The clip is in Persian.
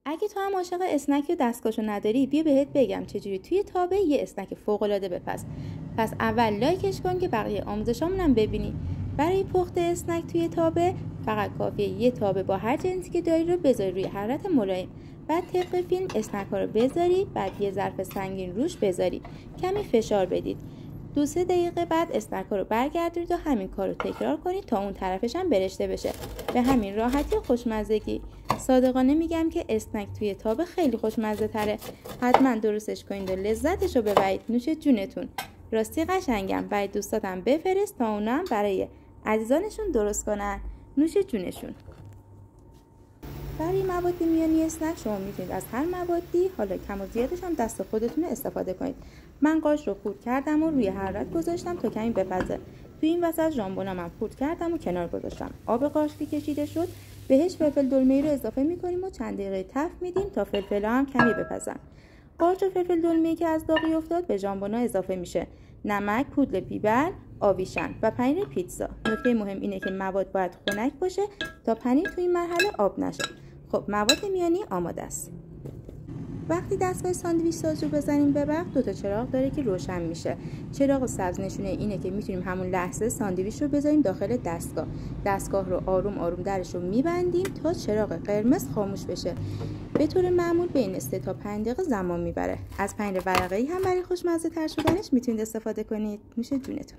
اگه تو هم عاشق اسنک و دستگاهشو نداری، بیا بهت بگم چجوری توی تابه یه اسنک فوق‌العاده بپز. پس اول لایکش کن که بقیه آموزشامون هم ببینی. برای پخت اسنک توی تابه فقط کافیه یه تابه با هر جنسی که داری رو بذاری روی حرارت ملایم. بعد طبق فیلم اسنک ها رو بذاری، بعد یه ظرف سنگین روش بذاری، کمی فشار بدید. 2-3 دقیقه بعد اسنک ها رو برگردونید و همین کار رو تکرار کنید تا اون طرفش هم برشته بشه. به همین راحتی و خوشمزگی. صادقانه میگم که اسنک توی تابه خیلی خوشمزه تره. حتما درستش کنید و لذتش رو ببرید. نوش جونتون. راستی قشنگم. برای دوستاتم بفرست تا اونا هم برای عزیزانشون درست کنن. نوش جونشون. برای مواد میانی اسنک شما میتونید از هر موادی، حالا کم و زیادش هم دست خودتون استفاده کنید. من قاش رو خورد کردم و روی حرارت گذاشتم تا کمی بپزه. توی این وسط ژامبونم هم خورد کردم و کنار گذاشتم. آب قاش که کشیده شد بهش فلفل دلمه‌ای رو اضافه میکنیم و چند دقیقه تفت میدیم تا فلفل‌ها هم کمی بپزن. قارچ و فلفل دلمه‌ای که از داغی افتاد به ژامبونا اضافه میشه. نمک، پودر بیبر، آویشن و پنیر پیتزا. نکته مهم اینه که مواد باید خنک باشه تا پنیر توی این مرحله آب نشه. خب مواد میانی آماده است. وقتی دستگاه ساندویچ ساز رو بزنیم به برق 2 تا چراغ داره که روشن میشه. چراغ سبز نشونه اینه که میتونیم همون لحظه ساندویچ رو بذاریم داخل دستگاه. دستگاه رو آروم آروم درش رو میبندیم تا چراغ قرمز خاموش بشه. به طور معمول بین 3 تا 5 دقیقه زمان میبره. از پنیر ورقه‌ای هم برای خوشمزه تر شدنش میتونید استفاده کنید. نوش جونتون.